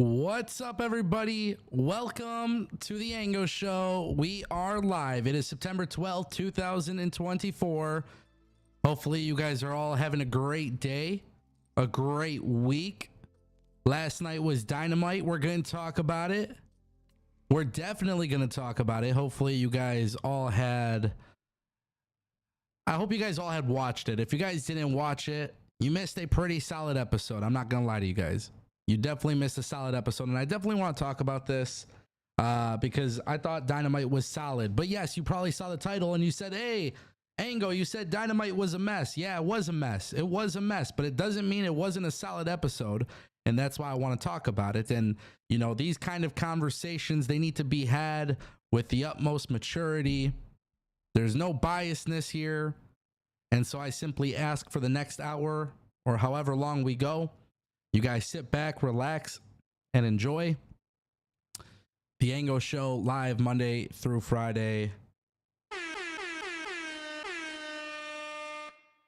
What's up, everybody? Welcome to the Ango Show. We are live. It is September 12th, 2024. Hopefully you guys are all having a great day, a great week. Last night was Dynamite. We're going to talk about it. We're definitely going to talk about it. Hopefully you guys all had... I hope you guys all had watched it. If you guys didn't watch it, you missed a pretty solid episode. I'm not going to lie to you guys. You definitely missed a solid episode, and I definitely want to talk about this because I thought Dynamite was solid. But yes, you probably saw the title and you said, hey, Ango, you said Dynamite was a mess. Yeah, it was a mess. It was a mess, but it doesn't mean it wasn't a solid episode, and that's why I want to talk about it. And, you know, these kind of conversations, they need to be had with the utmost maturity. There's no biasness here, and so I simply ask for the next hour or however long we go, you guys sit back, relax, and enjoy the Ango Show live Monday through Friday.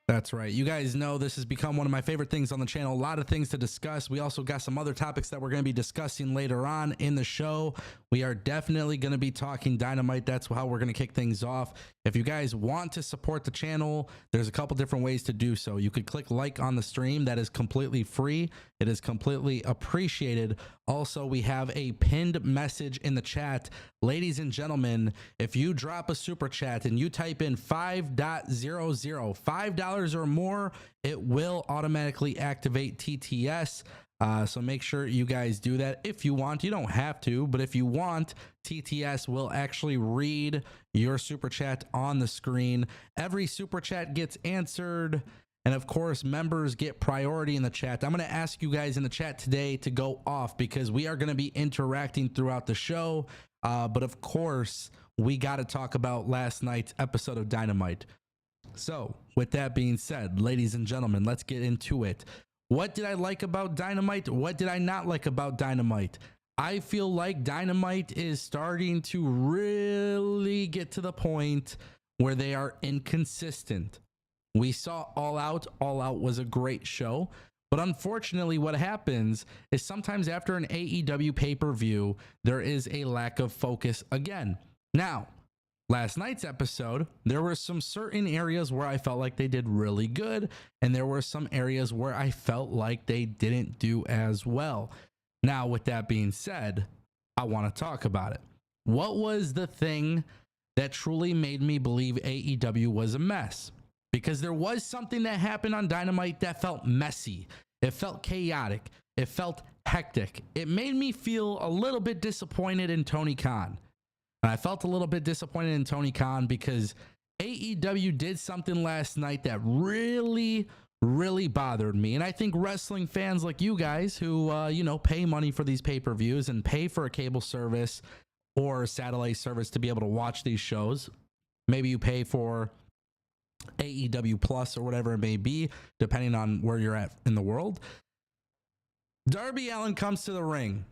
That's right. You guys know this has become one of my favorite things on the channel. A lot of things to discuss. We also got some other topics that we're going to be discussing later on in the show. We are definitely going to be talking Dynamite. That's how we're going to kick things off. If you guys want to support the channel, there's a couple different ways to do so. You could click like on the stream. That is completely free. It is completely appreciated. Also, we have a pinned message in the chat. Ladies and gentlemen, if you drop a super chat and you type in 5.00, $5 or more, it will automatically activate TTS. So make sure you guys do that if you want. You don't have to, but if you want, TTS will actually read your super chat on the screen. Every super chat gets answered. And of course, members get priority in the chat. I'm going to ask you guys in the chat today to go off because we are going to be interacting throughout the show. But of course, we got to talk about last night's episode of Dynamite. So with that being said, ladies and gentlemen, let's get into it. What did I like about Dynamite? What did I not like about Dynamite? I feel like Dynamite is starting to really get to the point where they are inconsistent. We saw All Out. All Out was a great show. But unfortunately, what happens is sometimes after an AEW pay-per-view, there is a lack of focus again. Now, last night's episode, there were some certain areas where I felt like they did really good, and there were some areas where I felt like they didn't do as well. Now, with that being said, I want to talk about it. What was the thing that truly made me believe AEW was a mess? Because there was something that happened on Dynamite that felt messy. It felt chaotic. It felt hectic. It made me feel a little bit disappointed in Tony Khan. And I felt a little bit disappointed in Tony Khan because AEW did something last night that really, really bothered me. And I think wrestling fans like you guys who, pay money for these pay-per-views and pay for a cable service or satellite service to be able to watch these shows. Maybe you pay for AEW Plus or whatever it may be, depending on where you're at in the world. Darby Allin comes to the ring.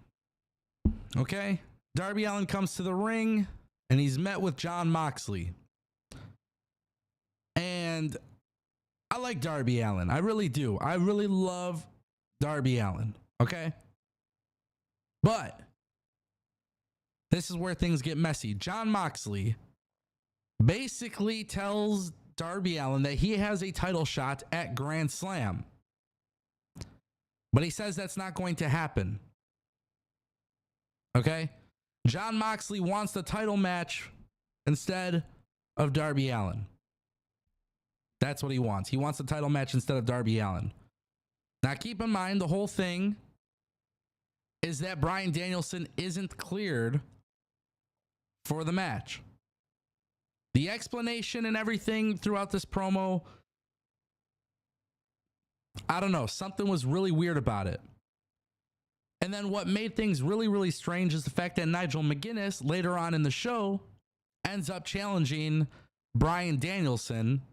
Okay? Darby Allin comes to the ring and he's met with Jon Moxley. And I like Darby Allin. I really do. I really love Darby Allin. Okay? But this is where things get messy. Jon Moxley basically tells Darby Allin that he has a title shot at Grand Slam. But he says that's not going to happen. Okay? Jon Moxley wants the title match instead of Darby Allin. That's what he wants. He wants the title match instead of Darby Allin. Now keep in mind, the whole thing is that Bryan Danielson isn't cleared for the match. The explanation and everything throughout this promo, I don't know, something was really weird about it. And then what made things really, really strange is the fact that Nigel McGuinness later on in the show ends up challenging Bryan Danielson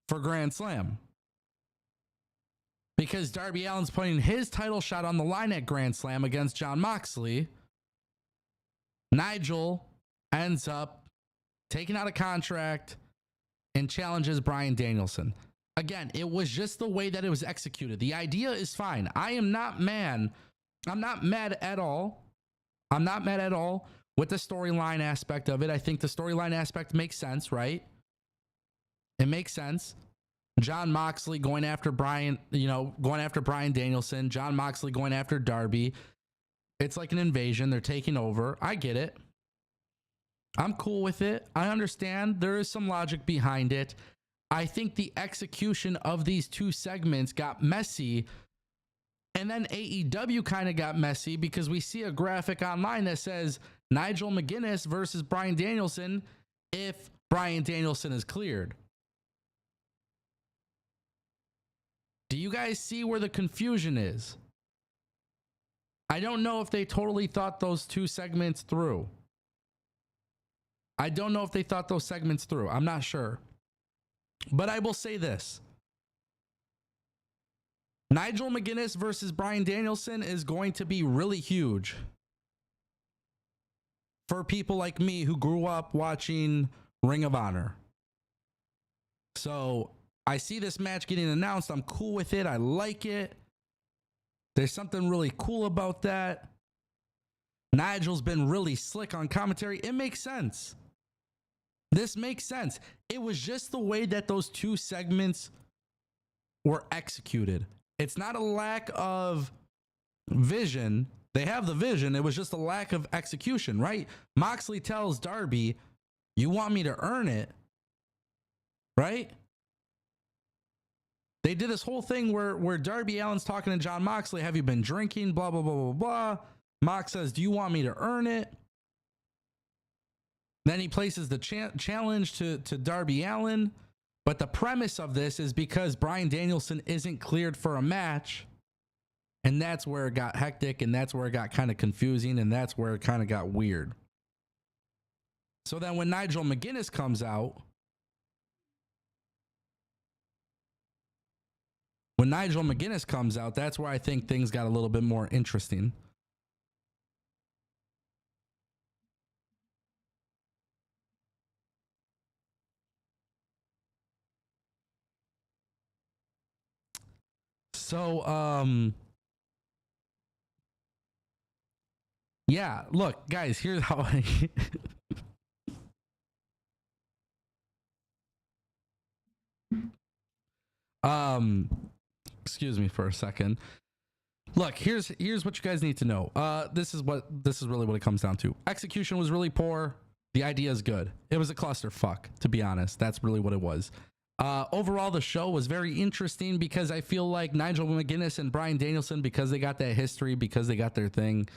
for Grand Slam. Because Darby Allin's putting his title shot on the line at Grand Slam against Jon Moxley. Nigel ends up taking out a contract and challenges Bryan Danielson. Again, it was just the way that it was executed. The idea is fine. I am not mad. I'm not mad at all. I'm not mad at all with the storyline aspect of it. I think the storyline aspect makes sense, right? It makes sense. Jon Moxley going after Bryan Danielson. Jon Moxley going after Darby. It's like an invasion. They're taking over. I get it. I'm cool with it. I understand there is some logic behind it. I think the execution of these two segments got messy. And then AEW kind of got messy because we see a graphic online that says Nigel McGuinness versus Bryan Danielson if Bryan Danielson is cleared. Do you guys see where the confusion is? I don't know if they totally thought those two segments through. I'm not sure. But I will say this. Nigel McGuinness versus Bryan Danielson is going to be really huge for people like me who grew up watching Ring of Honor. So I see this match getting announced. I'm cool with it. I like it. There's something really cool about that. Nigel's been really slick on commentary. It makes sense. This makes sense. It was just the way that those two segments were executed. It's not a lack of vision. They have the vision. It was just a lack of execution, right? Moxley tells Darby, you want me to earn it, right? They did this whole thing where Darby Allin's talking to Jon Moxley. Have you been drinking? Blah, blah, blah, blah, blah. Mox says, do you want me to earn it? Then he places the challenge to Darby Allin. But the premise of this is because Bryan Danielson isn't cleared for a match. And that's where it got hectic. And that's where it got kind of confusing. And that's where it kind of got weird. So then when Nigel McGuinness comes out. That's where I think things got a little bit more interesting. So, yeah, look, guys, here's how I... excuse me for a second. Look, here's what you guys need to know. This is really what it comes down to. Execution was really poor. The idea is good. It was a clusterfuck, to be honest. That's really what it was. Overall, the show was very interesting because I feel like Nigel McGuinness and Bryan Danielson, because they got that history, because they got their thing,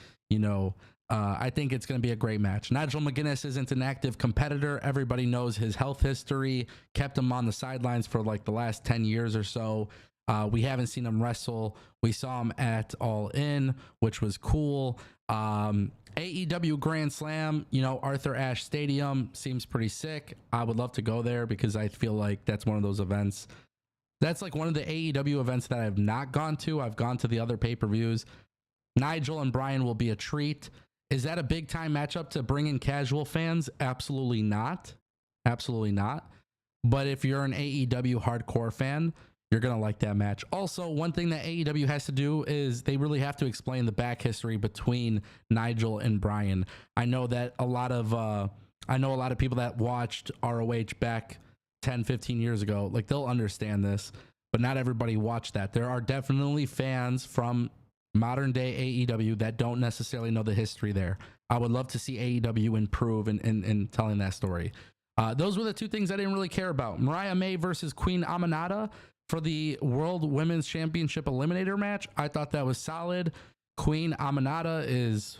I think it's going to be a great match. Nigel McGuinness isn't an active competitor. Everybody knows his health history, kept him on the sidelines for like the last 10 years or so. We haven't seen him wrestle. We saw him at All In, which was cool. AEW Grand Slam, Arthur Ashe Stadium seems pretty sick. I would love to go there because I feel like that's one of those events. That's like one of the AEW events that I've not gone to. I've gone to the other pay-per-views. Nigel and Bryan will be a treat. Is that a big time matchup to bring in casual fans? Absolutely not. Absolutely not. But if you're an AEW hardcore fan, you're going to like that match. Also, one thing that AEW has to do is they really have to explain the back history between Nigel and Bryan. I know a lot of people that watched ROH back 10, 15 years ago, like they'll understand this, but not everybody watched that. There are definitely fans from modern day AEW that don't necessarily know the history there. I would love to see AEW improve in telling that story. Those were the two things I didn't really care about. Mariah May versus Queen Aminata for the World Women's Championship Eliminator match. I thought that was solid. Queen Aminata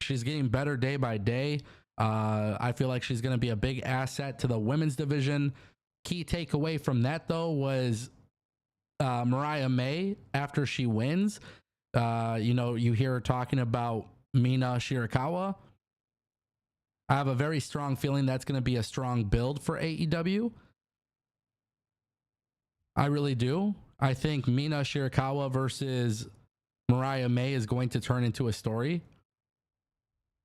she's getting better day by day. I feel like she's going to be a big asset to the women's division. Key takeaway from that, though, was Mariah May, after she wins, you hear her talking about Mina Shirakawa. I have a very strong feeling that's going to be a strong build for AEW. I really do. I think Mina Shirakawa versus Mariah May is going to turn into a story.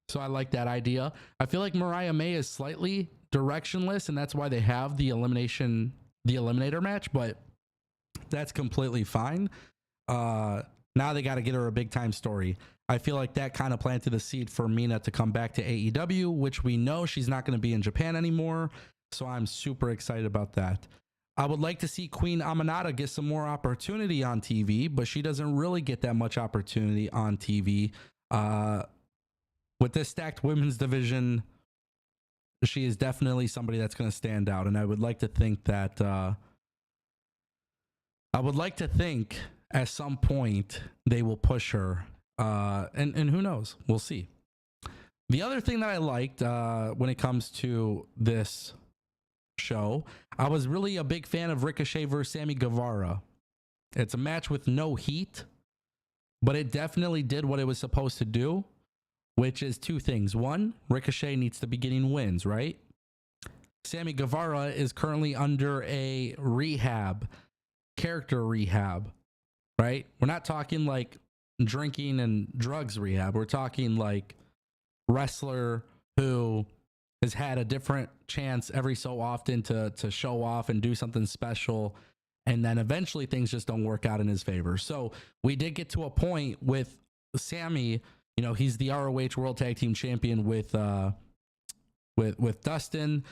So I like that idea. I feel like Mariah May is slightly directionless, and that's why they have the eliminator match, but that's completely fine. Now they got to get her a big time story. I feel like that kind of planted the seed for Mina to come back to AEW, which we know she's not going to be in Japan anymore. So I'm super excited about that. I would like to see Queen Aminata get some more opportunity on TV, but she doesn't really get that much opportunity on TV. With this stacked women's division, she is definitely somebody that's going to stand out. And I would like to think that at some point they will push her. And who knows? We'll see. The other thing that I liked when it comes to this show, I was really a big fan of Ricochet versus Sammy Guevara. It's a match with no heat, but it definitely did what it was supposed to do, which is two things. One, Ricochet needs to be getting wins, right? Sammy Guevara is currently under a character rehab, right? We're not talking like drinking and drugs rehab. We're talking like wrestler who has had a different chance every so often to show off and do something special, and then eventually things just don't work out in his favor. So we did get to a point with Sammy. He's the ROH World Tag Team Champion with Dustin.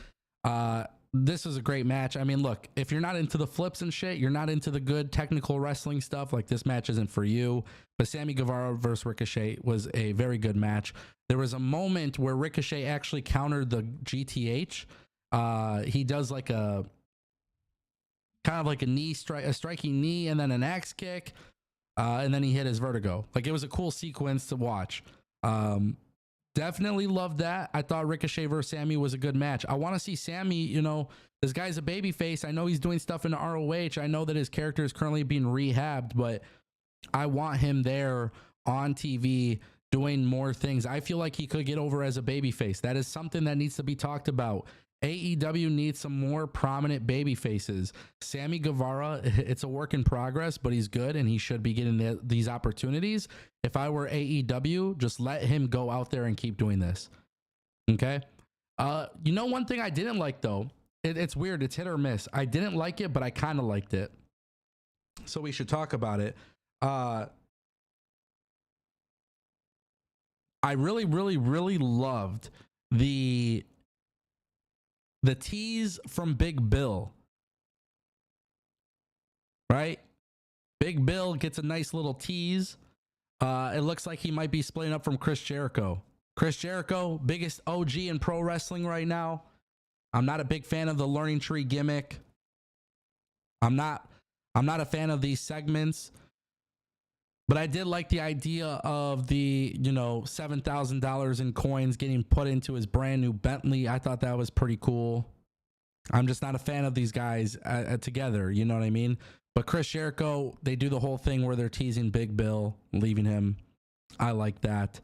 This is a great match. I mean, look, if you're not into the flips and shit, you're not into the good technical wrestling stuff, like this match isn't for you. But Sammy Guevara versus Ricochet was a very good match. There was a moment where Ricochet actually countered the GTH. He does like a kind of like a striking knee, and then an axe kick. And then he hit his vertigo. Like, it was a cool sequence to watch. Definitely loved that. I thought Ricochet versus Sammy was a good match. I want to see Sammy, this guy's a babyface. I know he's doing stuff in ROH. I know that his character is currently being rehabbed, but I want him there on TV doing more things. I feel like he could get over as a babyface. That is something that needs to be talked about. AEW needs some more prominent baby faces. Sammy Guevara, it's a work in progress, but he's good and he should be getting these opportunities. If I were AEW, just let him go out there and keep doing this. Okay. One thing I didn't like though, it's weird. It's hit or miss. I didn't like it, but I kind of liked it. So we should talk about it. I really, really, really loved the tease from Big Bill, right? Big Bill gets a nice little tease. It looks like he might be splitting up from Chris Jericho. Chris Jericho, biggest OG in pro wrestling right now. I'm not a big fan of the learning tree gimmick. I'm not a fan of these segments. But I did like the idea of the, $7,000 in coins getting put into his brand new Bentley. I thought that was pretty cool. I'm just not a fan of these guys together. You know what I mean? But Chris Jericho, they do the whole thing where they're teasing Big Bill, leaving him. I like that.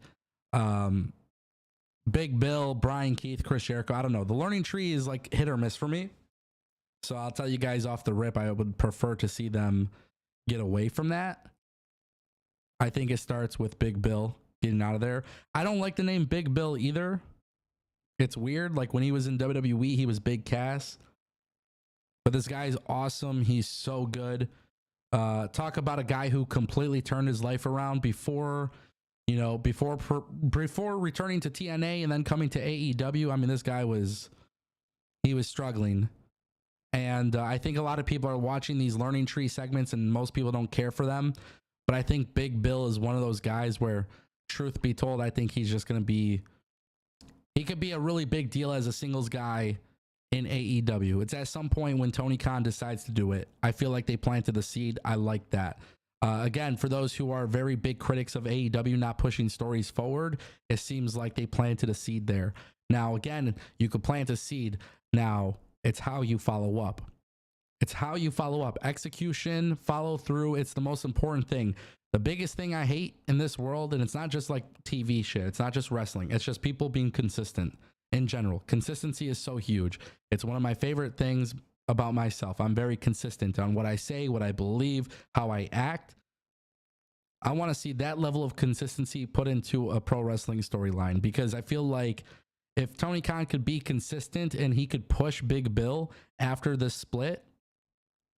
Big Bill, Brian Keith, Chris Jericho. I don't know. The learning tree is like hit or miss for me. So I'll tell you guys off the rip, I would prefer to see them get away from that. I think it starts with Big Bill getting out of there. I don't like the name Big Bill either. It's weird. Like when he was in WWE, he was Big Cass. But this guy's awesome. He's so good. Talk about a guy who completely turned his life around before returning to TNA and then coming to AEW. I mean, this guy was struggling. And I think a lot of people are watching these learning tree segments and most people don't care for them. But I think Big Bill is one of those guys where, truth be told, I think he's just going to be, he could be a really big deal as a singles guy in AEW. It's at some point when Tony Khan decides to do it. I feel like they planted the seed. I like that. Again, for those who are very big critics of AEW not pushing stories forward, it seems like they planted a seed there. Now, again, you could plant a seed. Now, it's how you follow up. It's how you follow up. Execution, follow through. It's the most important thing. The biggest thing I hate in this world, and it's not just like TV shit. It's not just wrestling. It's just people being consistent in general. Consistency is so huge. It's one of my favorite things about myself. I'm very consistent on what I say, what I believe, how I act. I want to see that level of consistency put into a pro wrestling storyline because I feel like if Tony Khan could be consistent and he could push Big Bill after the split,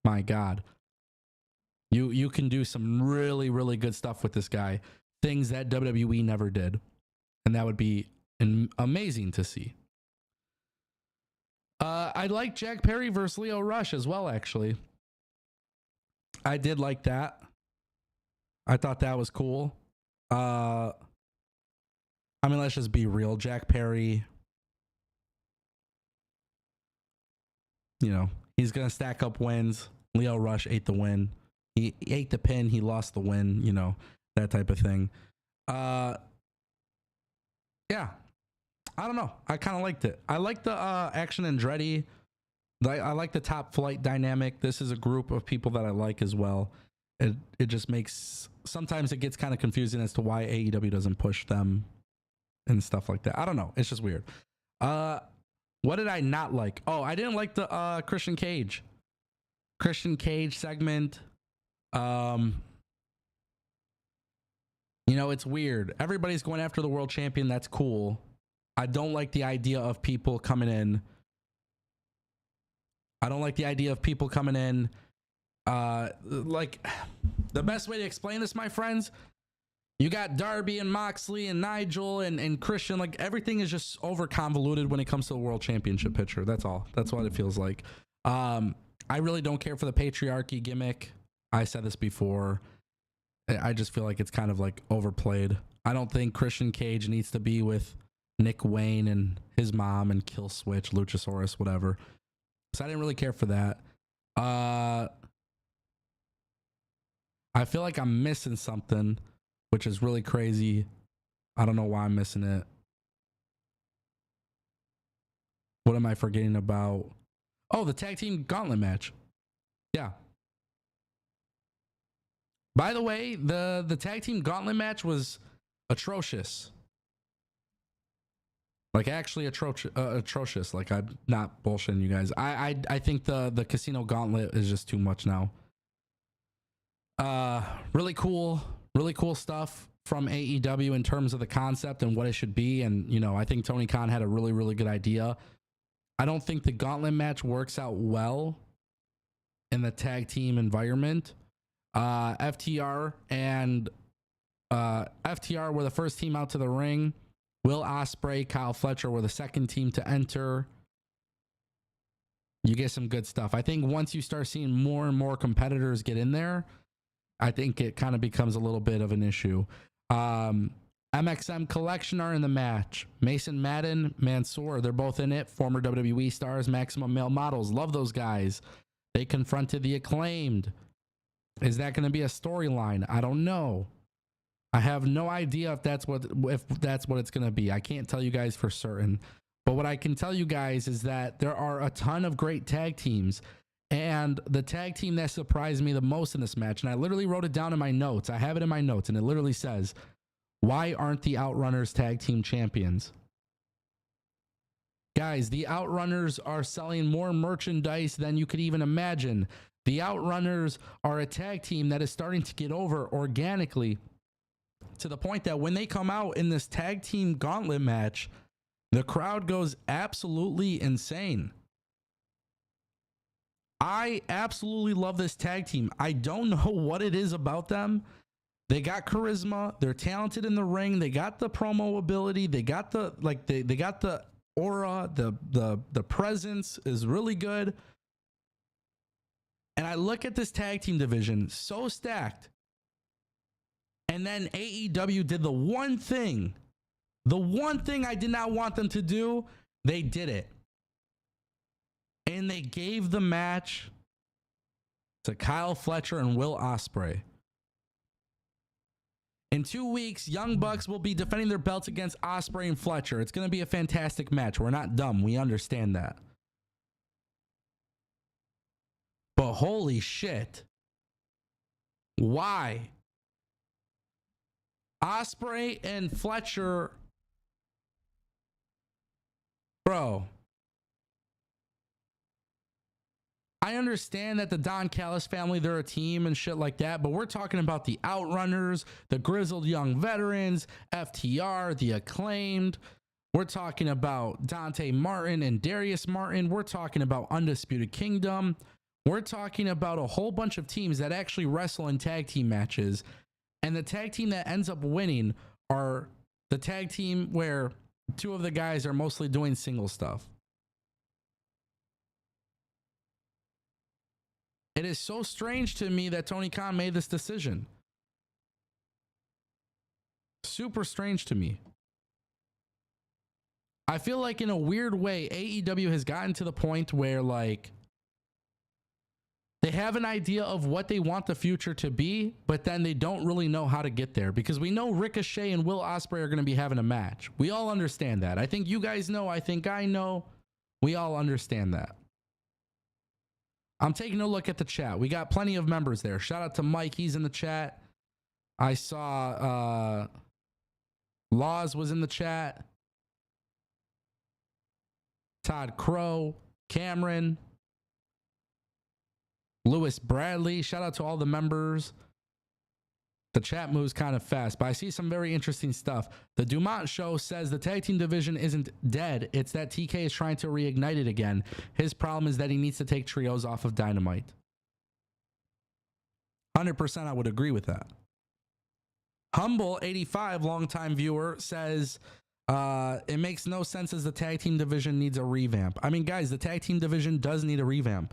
my God, you can do some really, really good stuff with this guy. Things that WWE never did. And that would be amazing to see. I like Jack Perry versus Leo Rush as well, actually. I did like that. I thought that was cool. I mean, let's just be real. Jack Perry, he's going to stack up wins. Leo Rush ate the win. He ate the pin. He lost the win, that type of thing. Yeah. I don't know. I kind of liked it. I like the Action Andretti. I like the Top Flight dynamic. This is a group of people that I like as well. It just makes, sometimes it gets kind of confusing as to why AEW doesn't push them and stuff like that. I don't know. It's just weird. What did I not like? Oh, I didn't like the Christian Cage segment. It's weird. Everybody's going after the world champion. That's cool. I don't like the idea of people coming in. Like, the best way to explain this, my friends, you got Darby and Moxley and Nigel and Christian. Like, everything is just over convoluted when it comes to the world championship picture. That's all. That's what it feels like. I really don't care for the patriarchy gimmick. I said this before. I just feel like it's kind of like overplayed. I don't think Christian Cage needs to be with Nick Wayne and his mom and Kill Switch, Luchasaurus, whatever. So I didn't really care for that. I feel like I'm missing something, which is really crazy. I don't know why I'm missing it. What am I forgetting about? Oh, the tag team gauntlet match. Yeah. By the way, the tag team gauntlet match was atrocious. Like, actually atrocious. Like, I'm not bullshitting you guys. I think the casino gauntlet is just too much now. Really cool stuff from AEW in terms of the concept and what it should be. And, I think Tony Khan had a really, really good idea. I don't think the gauntlet match works out well in the tag team environment. FTR were the first team out to the ring. Will Ospreay, Kyle Fletcher were the second team to enter. You get some good stuff. I think once you start seeing more and more competitors get in there, I think it kind of becomes a little bit of an issue. MXM Collection are in the match. Mason Madden, Mansoor, they're both in it. Former WWE stars, Maximum Male Models. Love those guys. They confronted the Acclaimed. Is that going to be a storyline? I don't know. I have no idea if that's what it's going to be. I can't tell you guys for certain. But what I can tell you guys is that there are a ton of great tag teams. And the tag team that surprised me the most in this match, and I literally wrote it down in my notes. I have it in my notes, and it literally says, why aren't the Outrunners tag team champions? Guys, the Outrunners are selling more merchandise than you could even imagine. The Outrunners are a tag team that is starting to get over organically to the point that when they come out in this tag team gauntlet match, the crowd goes absolutely insane. I absolutely love this tag team. I don't know what it is about them. They got charisma. They're talented in the ring. They got the promo ability. They got the they got the aura. The presence is really good. And I look at this tag team division, so stacked. And then AEW did the one thing I did not want them to do. They did it. And they gave the match to Kyle Fletcher and Will Ospreay. In 2 weeks, Young Bucks will be defending their belts against Ospreay and Fletcher. It's going to be a fantastic match. We're not dumb. We understand that. But holy shit. Why? Ospreay and Fletcher. Bro. I understand that the Don Callis family, they're a team and shit like that, but we're talking about the Outrunners, the Grizzled Young Veterans, FTR, the Acclaimed. We're talking about Dante Martin and Darius Martin. We're talking about Undisputed Kingdom. We're talking about a whole bunch of teams that actually wrestle in tag team matches. And the tag team that ends up winning are the tag team where two of the guys are mostly doing single stuff. It is so strange to me that Tony Khan made this decision. Super strange to me. I feel like in a weird way, AEW has gotten to the point where like they have an idea of what they want the future to be, but then they don't really know how to get there, because we know Ricochet and Will Ospreay are going to be having a match. We all understand that. I think you guys know. I think I know. We all understand that. I'm taking a look at the chat. We got plenty of members there. Shout out to Mike. He's in the chat. I saw Laws was in the chat. Todd Crow, Cameron, Lewis Bradley. Shout out to all the members. The chat moves kind of fast, but I see some very interesting stuff. The Dumont Show says the tag team division isn't dead. It's that TK is trying to reignite it again. His problem is that he needs to take trios off of Dynamite. 100% I would agree with that. Humble85, longtime viewer, says it makes no sense as the tag team division needs a revamp. I mean, guys, the tag team division does need a revamp.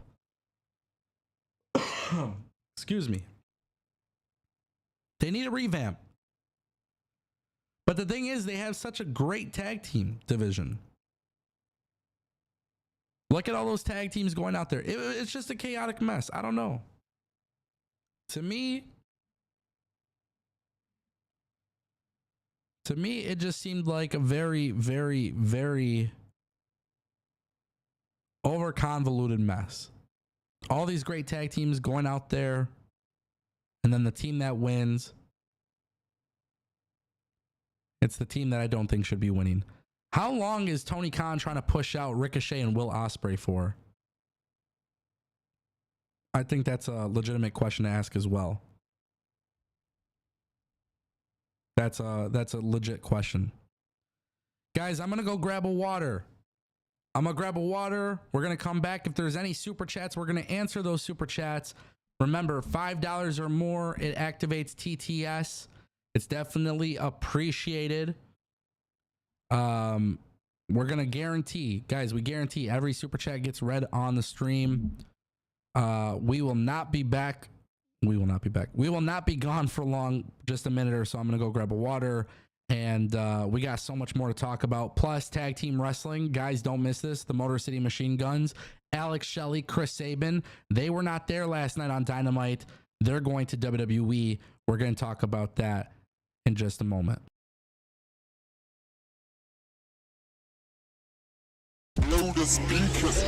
Excuse me. They need a revamp. But the thing is, they have such a great tag team division. Look at all those tag teams going out there. It's just a chaotic mess. I don't know. To me, it just seemed like a very, very, very over-convoluted mess. All these great tag teams going out there, and then the team that wins, it's the team that I don't think should be winning. How long is Tony Khan trying to push out Ricochet and Will Ospreay for? I think that's a legitimate question to ask as well. That's a legit question. Guys, I'm going to go grab a water. We're going to come back. If there's any super chats, we're going to answer those super chats. Remember, $5 or more, it activates TTS. It's definitely appreciated. We're going to guarantee, guys, we guarantee every super chat gets read on the stream. We will not be back. We will not be gone for long, just a minute or so. I'm going to go grab a water. And we got so much more to talk about. Plus, tag team wrestling. Guys, don't miss this. The Motor City Machine Guns, Alex Shelley, Chris Sabin. They were not there last night on Dynamite. They're going to WWE. We're going to talk about that. in just a moment. Blow the speakers.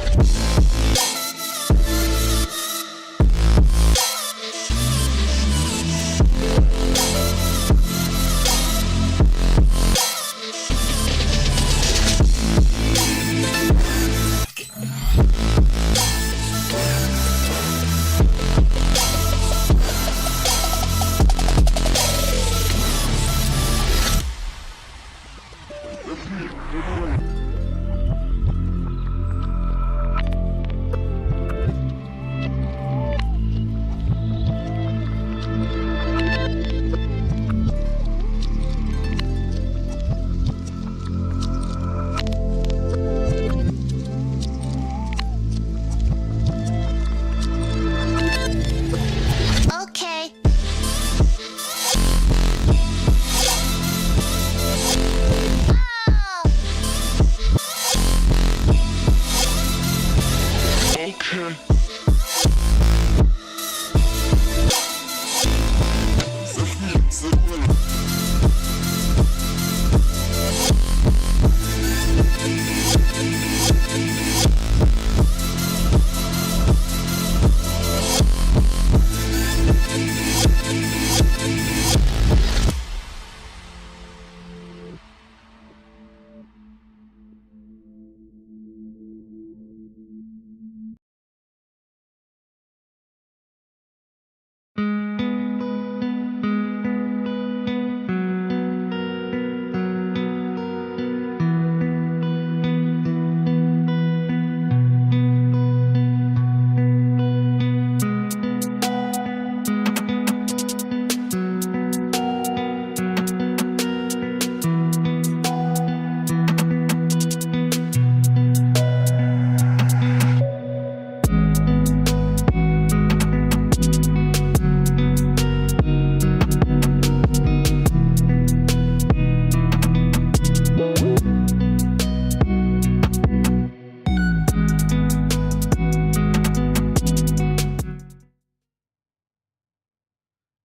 Okay. Okay.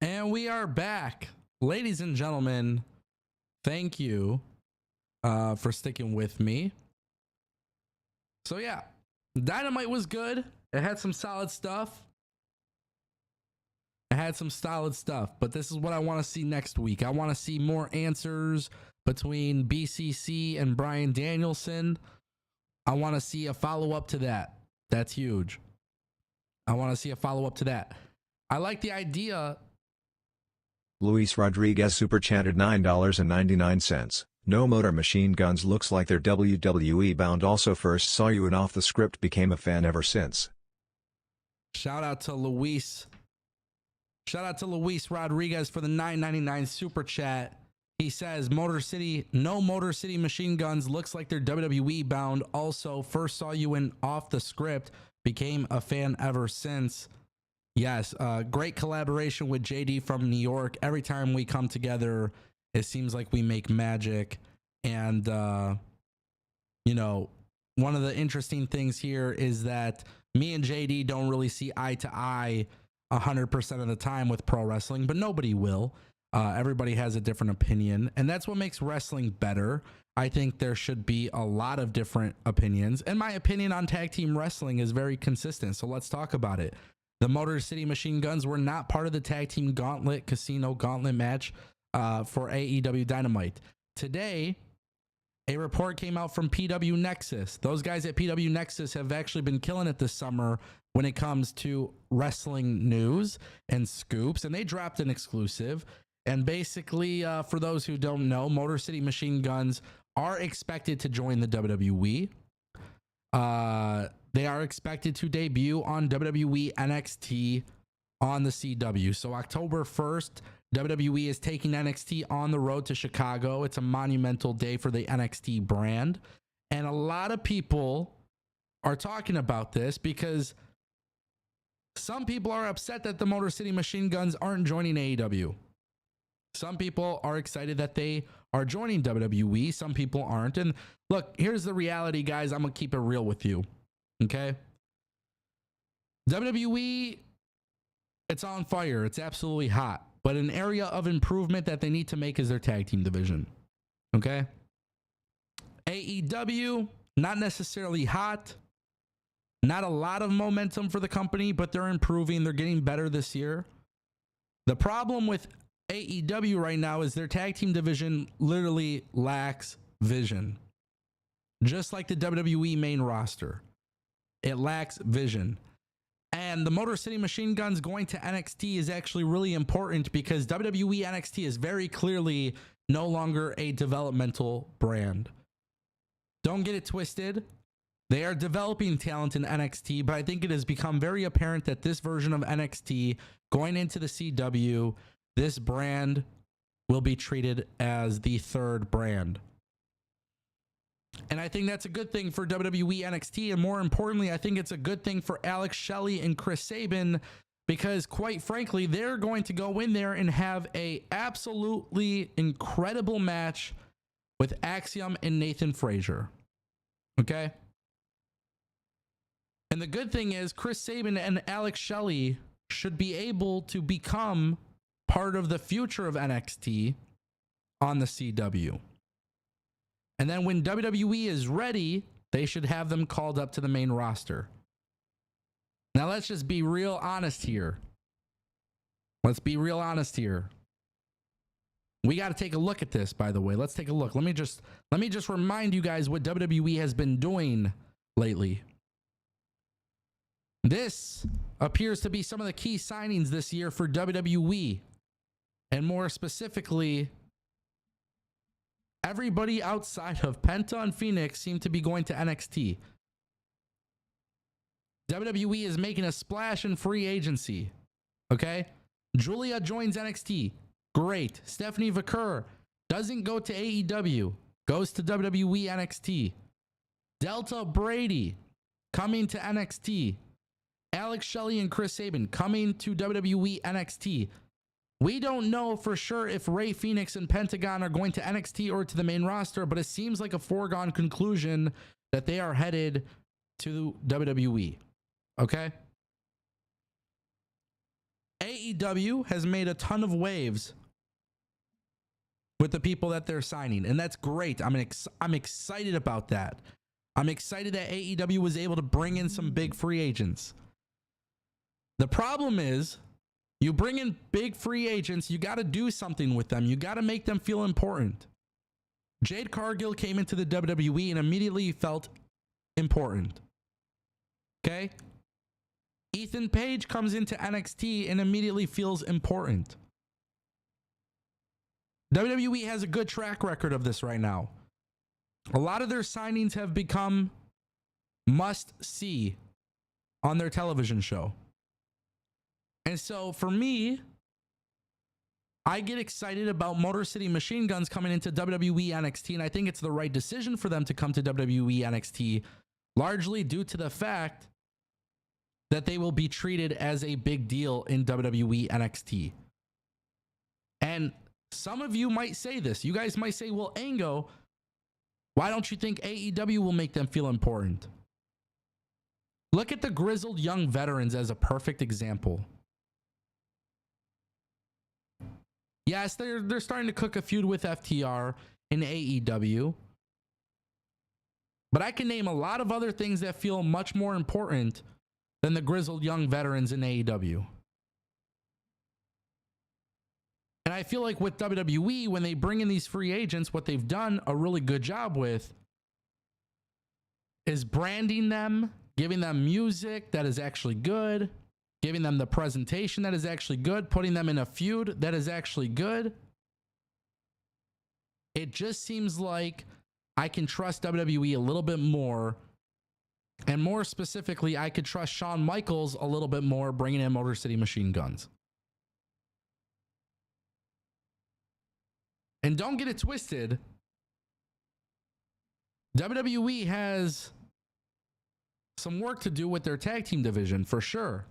And we are back. Ladies and gentlemen, thank you for sticking with me. So yeah, Dynamite was good. It had some solid stuff. But this is what I want to see next week. I want to see more answers between BCC and Bryan Danielson. I want to see a follow-up to that. That's huge. I want to see a follow-up to that. I like the idea. Luis Rodriguez super chatted $9.99. No Motor Machine Guns looks like they're WWE bound. Also first saw you and off the script, became a fan ever since. Shout out to Luis. Shout out to Luis Rodriguez for the $9.99 super chat. He says, no Motor City Machine Guns looks like they're WWE bound. Also, first saw you in off the script, became a fan ever since. Yes, great collaboration with JD from New York. Every time we come together, it seems like we make magic. And, you know, one of the interesting things here is that me and JD don't really see eye to eye 100% of the time with pro wrestling, but nobody will. Everybody has a different opinion, and that's what makes wrestling better. I think there should be a lot of different opinions, and my opinion on tag team wrestling is very consistent, so let's talk about it. The Motor City Machine Guns were not part of the tag team gauntlet match for AEW Dynamite. Today, a report came out from PW Nexus. Those guys at PW Nexus have actually been killing it this summer when it comes to wrestling news and scoops, and they dropped an exclusive. And basically, for those who don't know, Motor City Machine Guns are expected to join the WWE. They are expected to debut on WWE NXT on the CW. So October 1st, WWE is taking NXT on the road to Chicago. It's a monumental day for the NXT brand. And a lot of people are talking about this because some people are upset that the Motor City Machine Guns aren't joining AEW. Some people are excited that they are joining WWE. Some people aren't. And look, here's the reality, guys. I'm going to keep it real with you. Okay? WWE, it's on fire. It's absolutely hot. But an area of improvement that they need to make is their tag team division. Okay? AEW, not necessarily hot. Not a lot of momentum for the company, but they're improving. They're getting better this year. The problem with AEW right now is their tag team division literally lacks vision. Just like the WWE main roster. It lacks vision. And the Motor City Machine Guns going to NXT is actually really important because WWE NXT is very clearly no longer a developmental brand. Don't get it twisted. They are developing talent in NXT, but I think it has become very apparent that this version of NXT going into the CW, this brand will be treated as the third brand. And I think that's a good thing for WWE NXT. And more importantly, I think it's a good thing for Alex Shelley and Chris Sabin because quite frankly, they're going to go in there and have a absolutely incredible match with Axiom and Nathan Frazier. Okay? And the good thing is Chris Sabin and Alex Shelley should be able to become part of the future of NXT on the CW. And then when WWE is ready, they should have them called up to the main roster. Now let's just be real honest here. Let's be real honest here. We got to take a look at this, by the way. Let's take a look. Let me just remind you guys what WWE has been doing lately. This appears to be some of the key signings this year for WWE. And more specifically, everybody outside of Penta and Phoenix seem to be going to NXT. WWE is making a splash in free agency. Okay? Julia joins NXT. Great. Stephanie Vaquer doesn't go to AEW. Goes to WWE NXT. Delta Brady coming to NXT. Alex Shelley and Chris Sabin coming to WWE NXT. We don't know for sure if Rey Fenix and Pentagon are going to NXT or to the main roster, but it seems like a foregone conclusion that they are headed to WWE. Okay? AEW has made a ton of waves with the people that they're signing, and that's great. I'm excited about that. I'm excited that AEW was able to bring in some big free agents. The problem is, you bring in big free agents, you got to do something with them. You got to make them feel important. Jade Cargill came into the WWE and immediately felt important. Okay? Ethan Page comes into NXT and immediately feels important. WWE has a good track record of this right now. A lot of their signings have become must-see on their television show. And so for me, I get excited about Motor City Machine Guns coming into WWE NXT, and I think it's the right decision for them to come to WWE NXT, largely due to the fact that they will be treated as a big deal in WWE NXT. And some of you might say this. You guys might say, well, Ango, why don't you think AEW will make them feel important? Look at the grizzled young veterans as a perfect example. Yes, they're starting to cook a feud with FTR in AEW. But I can name a lot of other things that feel much more important than the grizzled young veterans in AEW. And I feel like with WWE, when they bring in these free agents, what they've done a really good job with is branding them, giving them music that is actually good, giving them the presentation that is actually good, putting them in a feud that is actually good. It just seems like I can trust WWE a little bit more. And more specifically, I could trust Shawn Michaels a little bit more bringing in Motor City Machine Guns. And don't get it twisted. WWE has some work to do with their tag team division for sure.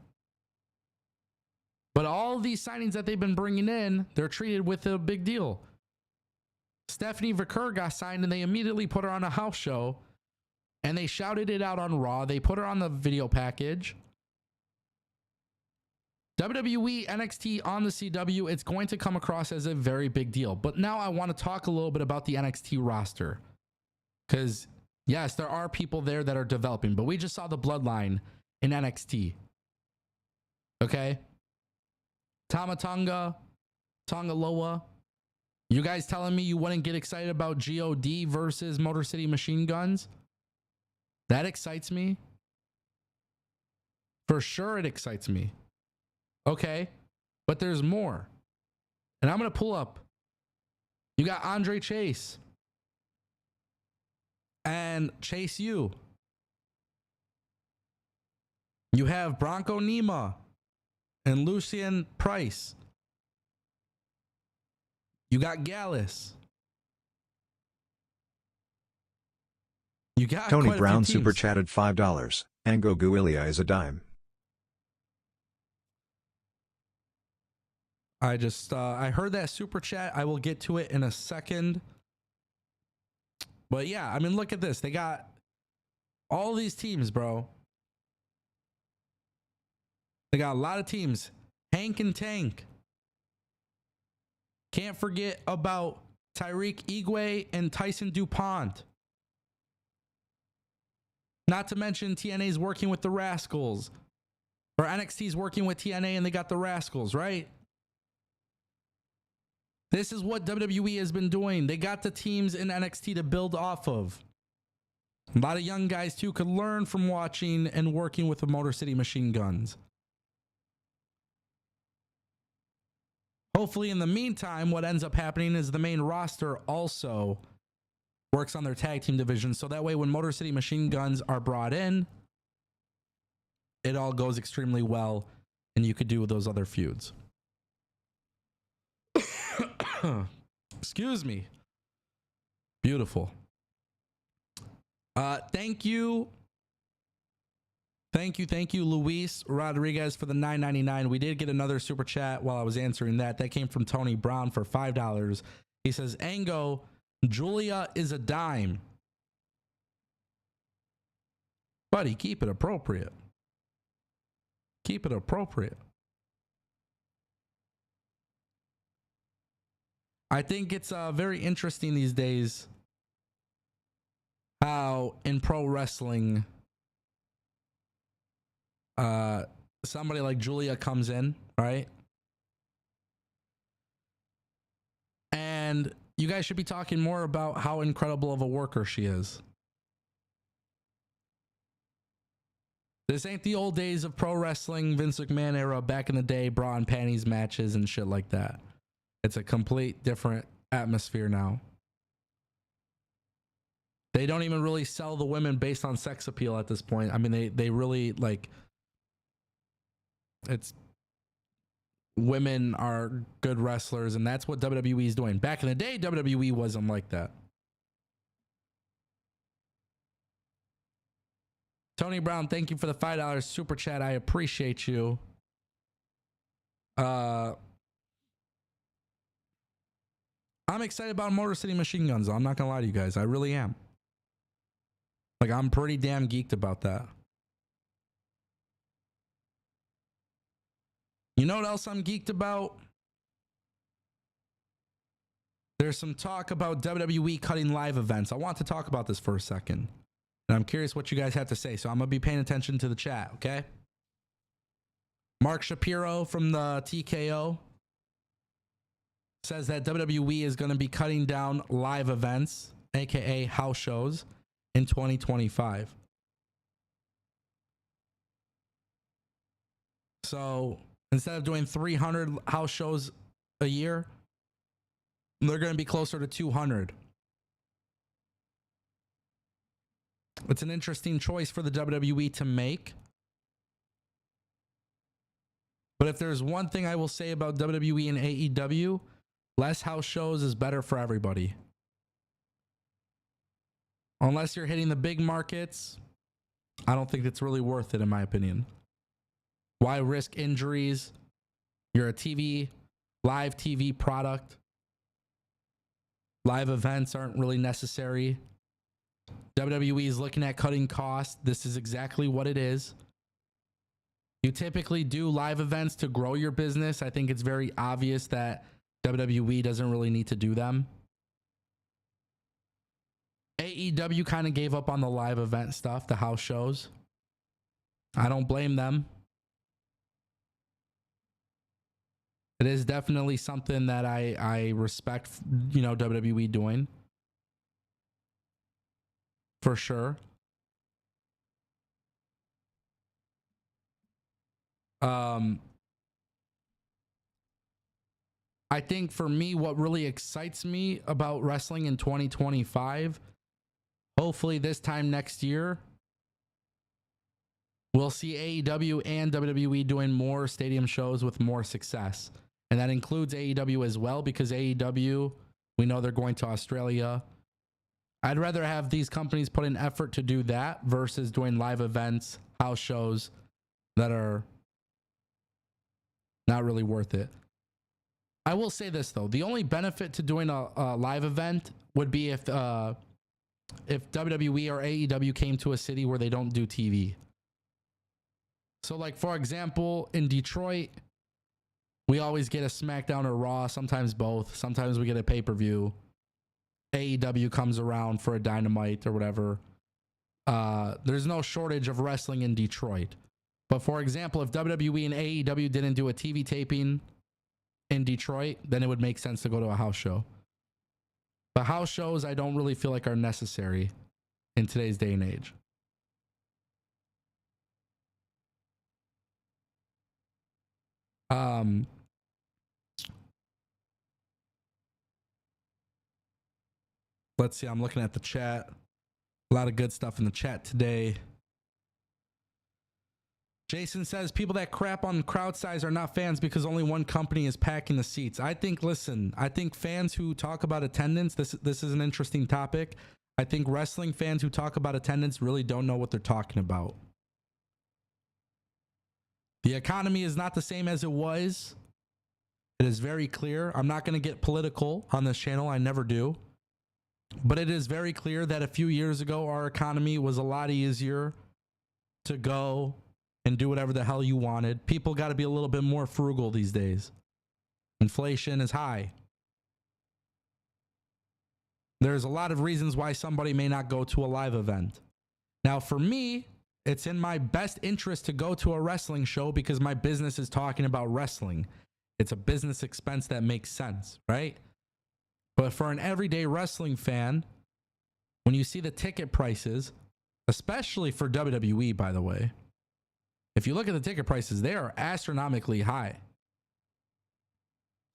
But all of these signings that they've been bringing in, they're treated with a big deal. Stephanie Vaquer got signed and they immediately put her on a house show and they shouted it out on Raw. They put her on the video package. WWE NXT on the CW, it's going to come across as a very big deal. But now I want to talk a little bit about the NXT roster. Because, yes, there are people there that are developing, but we just saw the bloodline in NXT. Okay? Tama Tonga, Tonga Loa. You guys telling me you wouldn't get excited about GOD versus Motor City Machine Guns? That excites me. For sure it excites me. Okay, but there's more. And I'm going to pull up. You got Andre Chase. And Chase U. You have Bronco Nima and Lucian Price. You got Gallus. You got Tony quite a Brown few super teams. chatted $5. Ango Guilia is a dime. I heard that super chat. I will get to it in a second. But yeah, I mean, look at this. They got all these teams, bro. They got a lot of teams. Hank and Tank. Can't forget about Tyreek Igwe and Tyson DuPont. Not to mention TNA's working with the Rascals. Or NXT's working with TNA and they got the Rascals, right? This is what WWE has been doing. They got the teams in NXT to build off of. A lot of young guys, too, could learn from watching and working with the Motor City Machine Guns. Hopefully, in the meantime, what ends up happening is the main roster also works on their tag team division. So that way, when Motor City Machine Guns are brought in, it all goes extremely well, and you could do those other feuds. Excuse me. Beautiful. Thank you, Luis Rodriguez for the $9.99. We did get another super chat while I was answering that. That came from Tony Brown for $5. He says, Ango, Julia is a dime. Buddy, keep it appropriate. Keep it appropriate. I think it's very interesting these days how in pro wrestling somebody like Julia comes in, right? And you guys should be talking more about how incredible of a worker she is. This ain't the old days of pro wrestling, Vince McMahon era, back in the day, bra and panties matches and shit like that. It's a complete different atmosphere now. They don't even really sell the women based on sex appeal at this point. I mean, they really like, it's women are good wrestlers, and that's what WWE is doing. Back in the day, WWE wasn't like that. Tony Brown, thank you for the $5 super chat. I appreciate you. I'm excited about Motor City Machine Guns, though. I'm not gonna lie to you guys. I really am. Like, I'm pretty damn geeked about that. You know what else I'm geeked about? There's some talk about WWE cutting live events. I want to talk about this for a second. And I'm curious what you guys have to say. So I'm going to be paying attention to the chat, okay? Mark Shapiro from the TKO says that WWE is going to be cutting down live events, aka house shows, in 2025. So instead of doing 300 house shows a year, they're going to be closer to 200. It's an interesting choice for the WWE to make. But if there's one thing I will say about WWE and AEW, less house shows is better for everybody. Unless you're hitting the big markets, I don't think it's really worth it, in my opinion. Why risk injuries? You're a live TV product. Live events aren't really necessary. WWE is looking at cutting costs. This is exactly what it is. You typically do live events to grow your business. I think it's very obvious that WWE doesn't really need to do them. AEW kind of gave up on the live event stuff, the house shows. I don't blame them. It is definitely something that I respect, WWE doing. For sure. I think for me, what really excites me about wrestling in 2025, hopefully this time next year, we'll see AEW and WWE doing more stadium shows with more success. And that includes AEW as well, because AEW, we know they're going to Australia. I'd rather have these companies put in effort to do that versus doing live events, house shows that are not really worth it. I will say this though, the only benefit to doing a live event would be if WWE or AEW came to a city where they don't do TV. So like, for example, in Detroit, we always get a SmackDown or Raw, sometimes both. Sometimes we get a pay-per-view. AEW comes around for a Dynamite or whatever. There's no shortage of wrestling in Detroit. But for example, if WWE and AEW didn't do a TV taping in Detroit, then it would make sense to go to a house show. But house shows, I don't really feel like are necessary in today's day and age. Let's see, I'm looking at the chat. A lot of good stuff in the chat today. Jason says people that crap on crowd size are not fans because only one company is packing the seats. I think fans who talk about attendance, this is an interesting topic. I think wrestling fans who talk about attendance really don't know what they're talking about. The economy is not the same as it was. It is very clear. I'm not going to get political on this channel. I never do. But it is very clear that a few years ago, our economy was a lot easier to go and do whatever the hell you wanted. People got to be a little bit more frugal these days. Inflation is high. There's a lot of reasons why somebody may not go to a live event. Now, for me, it's in my best interest to go to a wrestling show because my business is talking about wrestling. It's a business expense that makes sense, right? But for an everyday wrestling fan, when you see the ticket prices, especially for WWE, by the way, if you look at the ticket prices, they are astronomically high.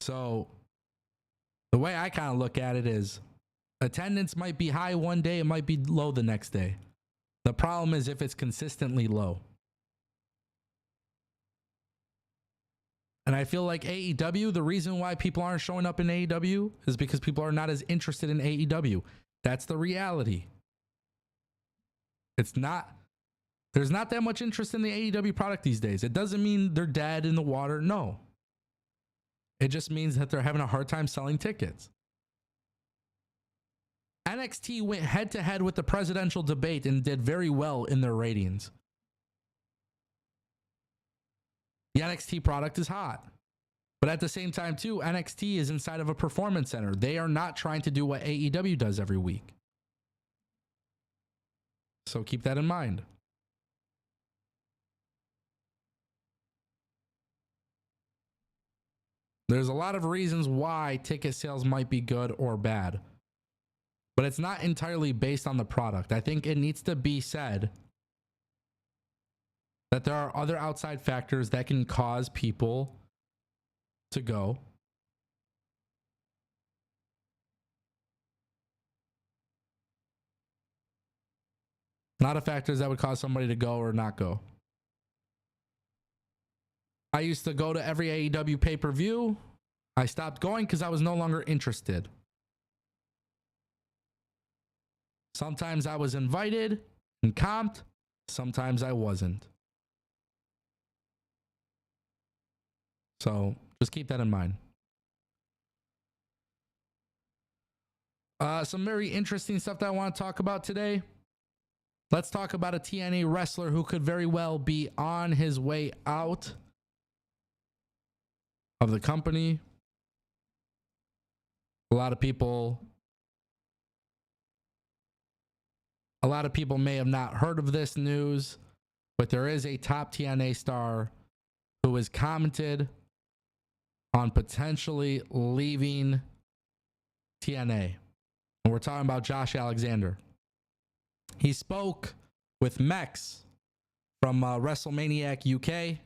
So the way I kind of look at it is attendance might be high one day, it might be low the next day. The problem is if it's consistently low. And I feel like AEW, the reason why people aren't showing up in AEW is because people are not as interested in AEW. That's the reality. There's not that much interest in the AEW product these days. It doesn't mean they're dead in the water. No. It just means that they're having a hard time selling tickets. NXT went head to head with the presidential debate and did very well in their ratings. The NXT product is hot. But at the same time, too, NXT is inside of a performance center. They are not trying to do what AEW does every week. So keep that in mind. There's a lot of reasons why ticket sales might be good or bad. But it's not entirely based on the product. I think it needs to be said that there are other outside factors that can cause people to go. A lot of factors that would cause somebody to go or not go. I used to go to every AEW pay-per-view. I stopped going because I was no longer interested. Sometimes I was invited and comped. Sometimes I wasn't. So just keep that in mind. Some very interesting stuff that I want to talk about today. Let's talk about a TNA wrestler who could very well be on his way out of the company. A lot of people may have not heard of this news, but there is a top TNA star who has commented on potentially leaving TNA. And we're talking about Josh Alexander. He spoke with Mex from WrestleManiac UK.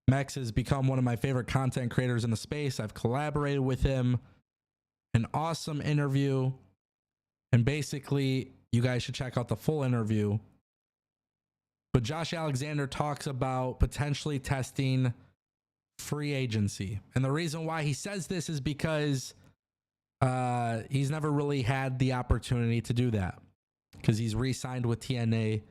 Mex has become one of my favorite content creators in the space. I've collaborated with him. An awesome interview. And basically, you guys should check out the full interview. But Josh Alexander talks about potentially testing free agency. And the reason why he says this is because he's never really had the opportunity to do that, because he's re-signed with TNA.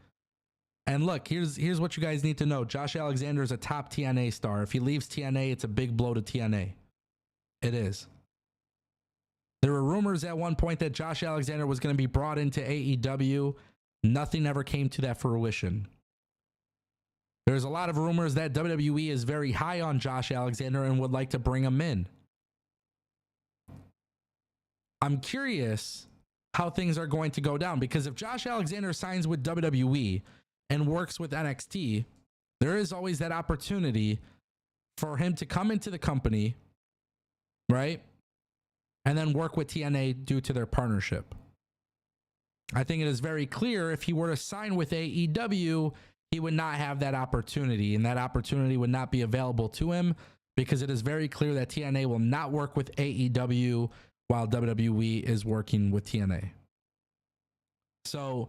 And look, here's what you guys need to know. Josh Alexander is a top TNA star. If he leaves TNA, it's a big blow to TNA. It is. There were rumors at one point that Josh Alexander was going to be brought into AEW. Nothing ever came to that fruition. There's a lot of rumors that WWE is very high on Josh Alexander and would like to bring him in. I'm curious how things are going to go down, because if Josh Alexander signs with WWE and works with NXT, there is always that opportunity for him to come into the company, right? And then work with TNA due to their partnership. I think it is very clear if he were to sign with AEW, he would not have that opportunity, and that opportunity would not be available to him, because it is very clear that TNA will not work with AEW while WWE is working with TNA. So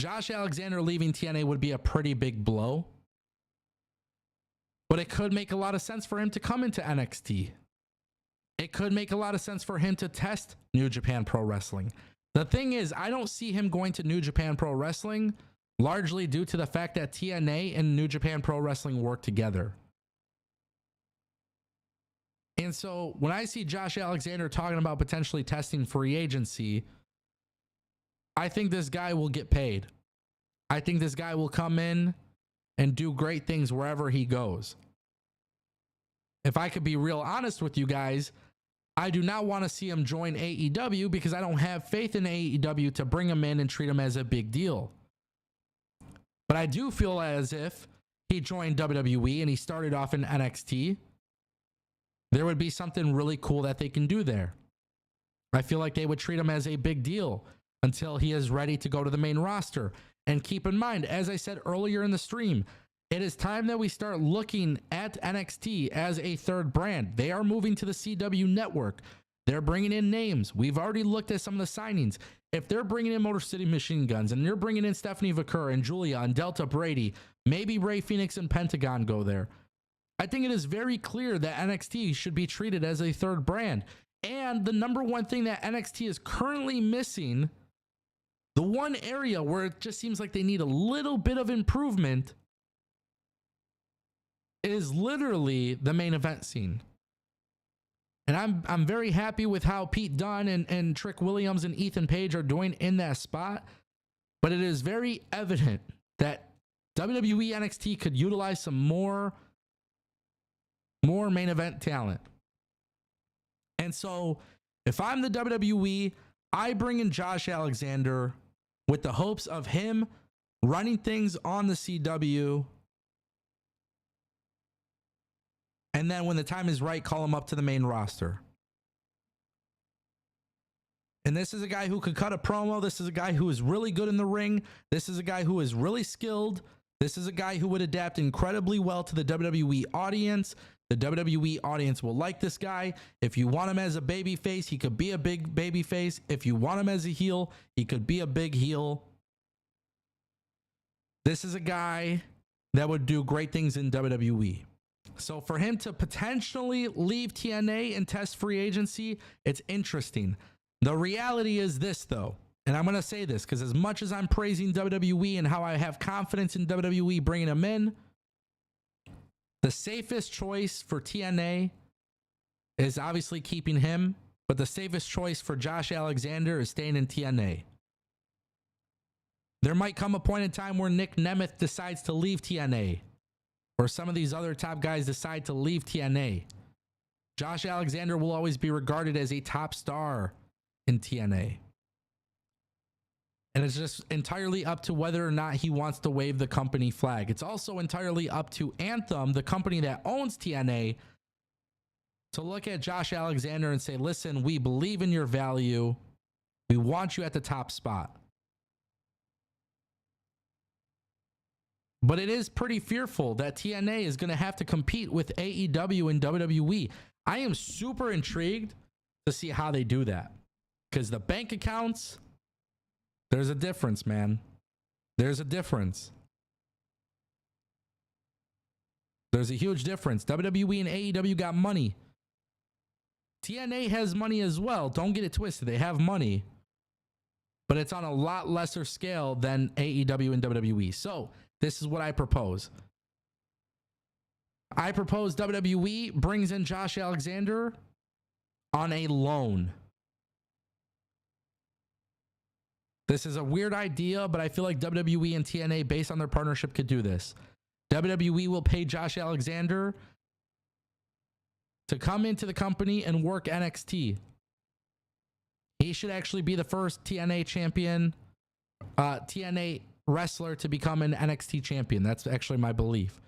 Josh Alexander leaving TNA would be a pretty big blow, but it could make a lot of sense for him to come into NXT. It could make a lot of sense for him to test New Japan Pro Wrestling. The thing is, I don't see him going to New Japan Pro Wrestling, largely due to the fact that TNA and New Japan Pro Wrestling work together. And so when I see Josh Alexander talking about potentially testing free agency, I think this guy will get paid. I think this guy will come in and do great things wherever he goes. If I could be real honest with you guys, I do not want to see him join AEW, because I don't have faith in AEW to bring him in and treat him as a big deal. But I do feel as if he joined WWE and he started off in NXT, there would be something really cool that they can do there. I feel like they would treat him as a big deal until he is ready to go to the main roster. And keep in mind, as I said earlier in the stream, it is time that we start looking at NXT as a third brand. They are moving to the CW network. They're bringing in names. We've already looked at some of the signings. If they're bringing in Motor City Machine Guns, and they're bringing in Stephanie Vaquer and Julia and Delta Brady, maybe Ray Phoenix and Pentagon go there. I think it is very clear that NXT should be treated as a third brand. And the number one thing that NXT is currently missing, the one area where it just seems like they need a little bit of improvement, is literally the main event scene. And I'm very happy with how Pete Dunne and Trick Williams and Ethan Page are doing in that spot. But it is very evident that WWE NXT could utilize some more main event talent. And so if I'm the WWE, I bring in Josh Alexander with the hopes of him running things on the CW. And then when the time is right, call him up to the main roster. And this is a guy who could cut a promo. This is a guy who is really good in the ring. This is a guy who is really skilled. This is a guy who would adapt incredibly well to the WWE audience. The WWE audience will like this guy. If you want him as a baby face, he could be a big baby face. If you want him as a heel, he could be a big heel. This is a guy that would do great things in WWE. So for him to potentially leave TNA and test free agency, it's interesting. The reality is this, though, and I'm going to say this because as much as I'm praising WWE and how I have confidence in WWE bringing him in, the safest choice for TNA is obviously keeping him, but the safest choice for Josh Alexander is staying in TNA. There might come a point in time where Nick Nemeth decides to leave TNA, or some of these other top guys decide to leave TNA. Josh Alexander will always be regarded as a top star in TNA. And it's just entirely up to whether or not he wants to wave the company flag. It's also entirely up to Anthem, the company that owns TNA, to look at Josh Alexander and say, listen, we believe in your value. We want you at the top spot. But it is pretty fearful that TNA is going to have to compete with AEW and WWE. I am super intrigued to see how they do that. Because the bank accounts, there's a difference, man. There's a difference. There's a huge difference. WWE and AEW got money. TNA has money as well. Don't get it twisted. They have money. But it's on a lot lesser scale than AEW and WWE. So, this is what I propose. I propose WWE brings in Josh Alexander on a loan. This is a weird idea, but I feel like WWE and TNA, based on their partnership, could do this. WWE will pay Josh Alexander to come into the company and work NXT. He should actually be the first TNA champion, TNA wrestler to become an NXT champion. That's actually my belief.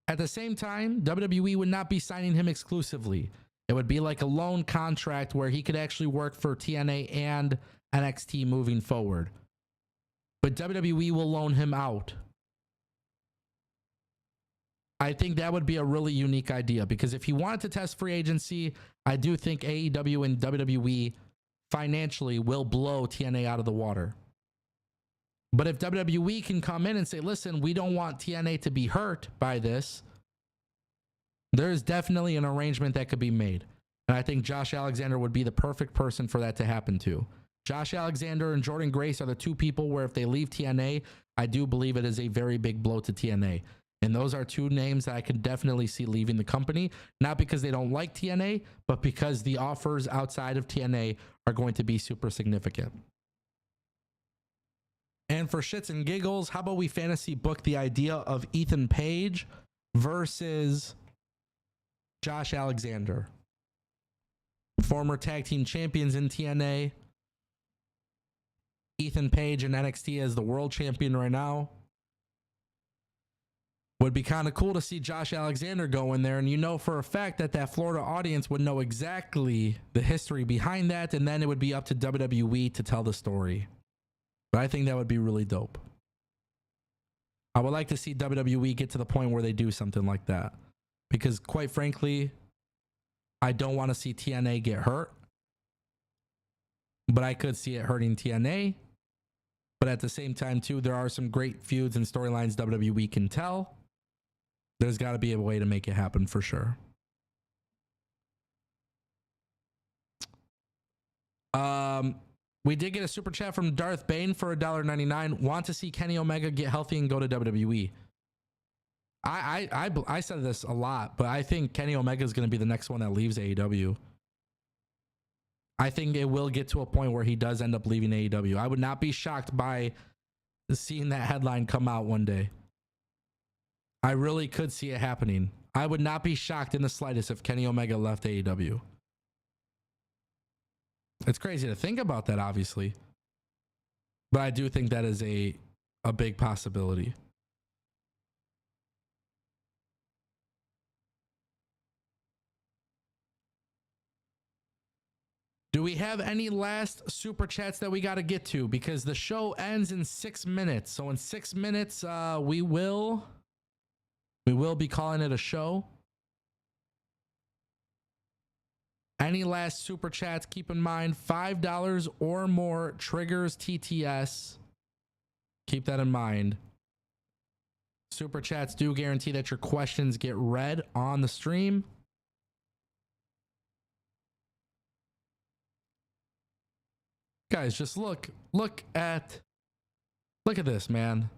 At the same time, WWE would not be signing him exclusively. It would be like a loan contract where he could actually work for TNA and NXT moving forward. But WWE will loan him out. I think that would be a really unique idea, because if he wanted to test free agency, I do think AEW and WWE financially will blow TNA out of the water. But if WWE can come in and say, listen, we don't want TNA to be hurt by this, there's definitely an arrangement that could be made. And I think Josh Alexander would be the perfect person for that to happen to. Josh Alexander and Jordan Grace are the two people where if they leave TNA, I do believe it is a very big blow to TNA. And those are two names that I could definitely see leaving the company, not because they don't like TNA, but because the offers outside of TNA are going to be super significant. And for shits and giggles, how about we fantasy book the idea of Ethan Page versus Josh Alexander? Former tag team champions in TNA. Ethan Page in NXT as the world champion right now. Would be kind of cool to see Josh Alexander go in there, and you know for a fact that that Florida audience would know exactly the history behind that, and then it would be up to WWE to tell the story. But I think that would be really dope. I would like to see WWE get to the point where they do something like that, because quite frankly, I don't want to see TNA get hurt, but I could see it hurting TNA. But at the same time too, there are some great feuds and storylines WWE can tell. There's got to be a way to make it happen for sure. We did get a super chat from Darth Bane for $1.99. Want to see Kenny Omega get healthy and go to WWE. I said this a lot, but I think Kenny Omega is going to be the next one that leaves AEW. I think it will get to a point where he does end up leaving AEW. I would not be shocked by seeing that headline come out one day. I really could see it happening. I would not be shocked in the slightest if Kenny Omega left AEW. It's crazy to think about that, obviously. But I do think that is a big possibility. Do we have any last super chats that we got to get to? Because the show ends in 6 minutes. So in 6 minutes, we will be calling it a show. Any last super chats? Keep in mind, $5 or more triggers TTS. Keep that in mind. Super chats do guarantee that your questions get read on the stream. Guys, just look at this, man.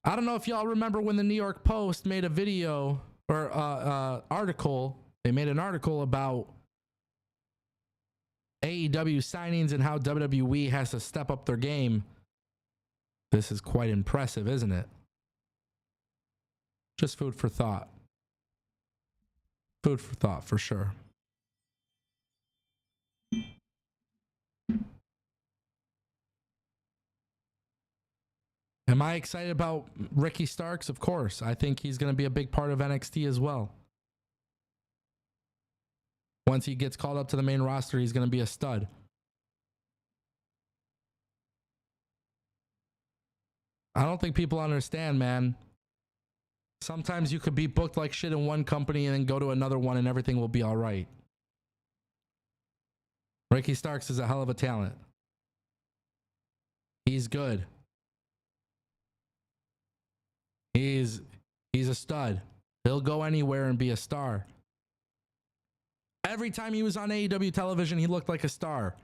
I don't know if y'all remember when the New York Post made a video or article. They made an article about AEW signings and how WWE has to step up their game. This is quite impressive, isn't it? Just food for thought. Food for thought, for sure. Am I excited about Ricky Starks? Of course. I think he's going to be a big part of NXT as well. Once he gets called up to the main roster, he's going to be a stud. I don't think people understand, man. Sometimes you could be booked like shit in one company and then go to another one and everything will be all right. Ricky Starks is a hell of a talent. He's good. He's a stud. He'll go anywhere and be a star. Every time he was on AEW television, he looked like a star.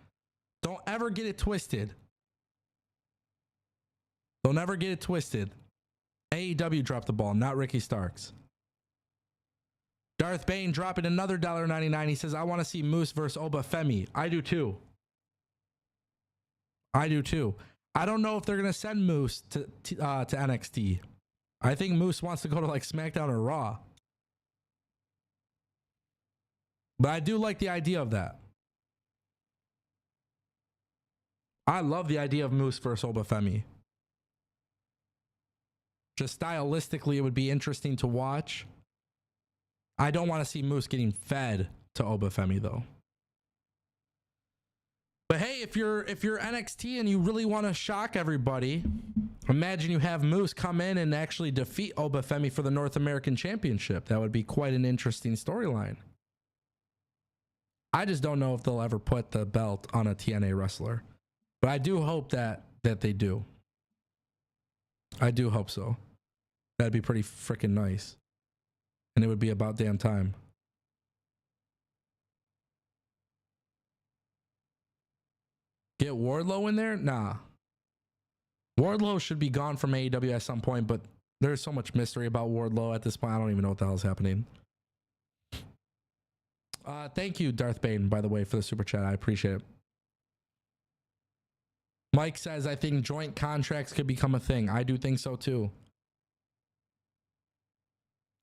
Don't ever get it twisted. Don't ever get it twisted. AEW dropped the ball, not Ricky Starks. Darth Bane dropping another $1.99. He says, I want to see Moose versus Obafemi. I do too. I do too. I don't know if they're going to send Moose to NXT. I think Moose wants to go to like SmackDown or Raw. But I do like the idea of that. I love the idea of Moose versus Obafemi. Just stylistically, it would be interesting to watch. I don't want to see Moose getting fed to Obafemi though. But hey, if you're NXT and you really want to shock everybody, imagine you have Moose come in and actually defeat Obafemi for the North American Championship. That would be quite an interesting storyline. I just don't know if they'll ever put the belt on a TNA wrestler. But I do hope that they do. I do hope so. That'd be pretty freaking nice. And it would be about damn time. Get Wardlow in there? Nah. Wardlow should be gone from AEW at some point, but there's so much mystery about Wardlow at this point. I don't even know what the hell is happening. Thank you, Darth Bane, by the way, for the super chat. I appreciate it. Mike says, I think joint contracts could become a thing. I do think so too.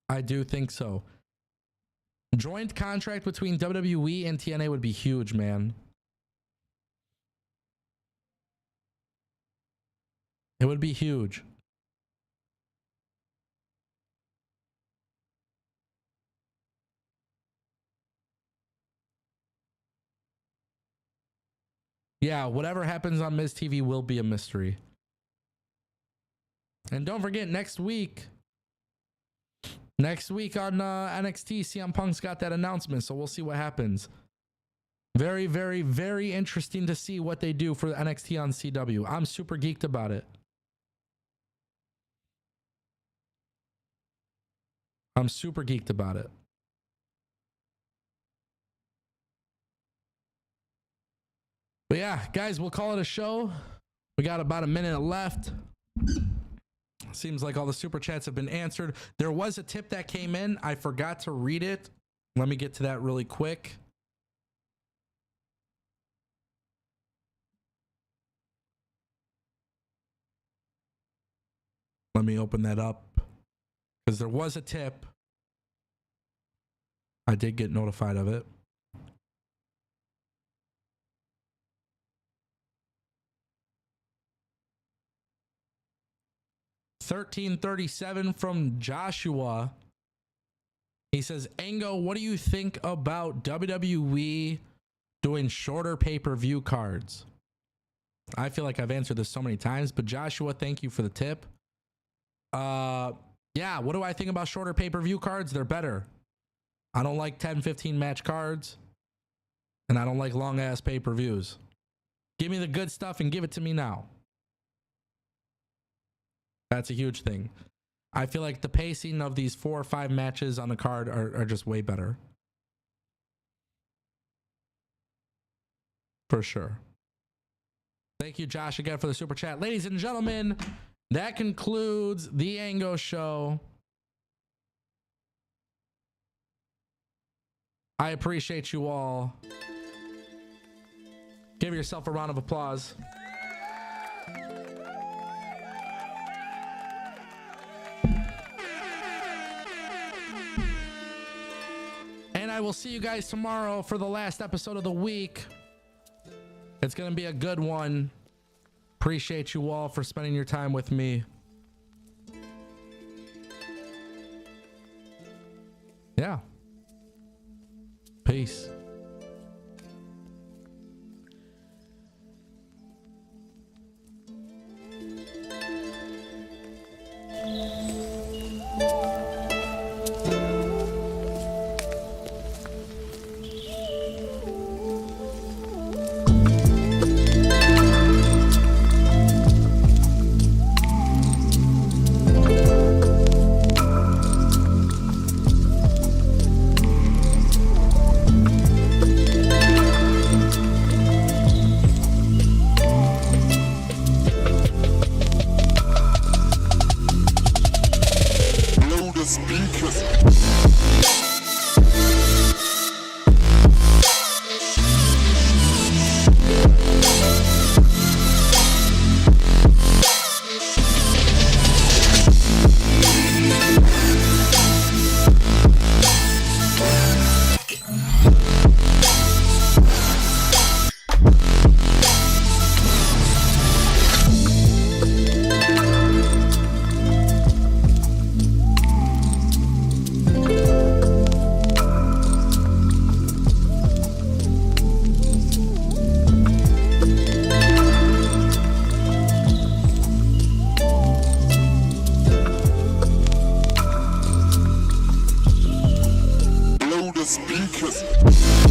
I do think so. Joint contract between WWE and TNA would be huge, man. It would be huge. Yeah, whatever happens on Miz TV will be a mystery. And don't forget, next week on NXT, CM Punk's got that announcement, so we'll see what happens. Very, very, very interesting to see what they do for NXT on CW. I'm super geeked about it. I'm super geeked about it. But yeah, guys, we'll call it a show. We got about a minute left. Seems like all the super chats have been answered. There was a tip that came in. I forgot to read it. Let me get to that really quick. Let me open that up. Because there was a tip. I did get notified of it. $13.37 from Joshua. He says, Ango, what do you think about WWE doing shorter pay-per-view cards? I feel like I've answered this so many times, but Joshua, thank you for the tip. Yeah, what do I think about shorter pay-per-view cards? They're better. I don't like 10, 15 match cards, and I don't like long-ass pay-per-views. Give me the good stuff and give it to me now. That's a huge thing. I feel like the pacing of these 4 or 5 matches on the card are just way better. For sure. Thank you, Josh, again for the super chat. Ladies and gentlemen, that concludes the Ango Show. I appreciate you all. Give yourself a round of applause. And I will see you guys tomorrow for the last episode of the week. It's going to be a good one. Appreciate you all for spending your time with me. Yeah. Peace. Blow the speakers. Blow the speakers.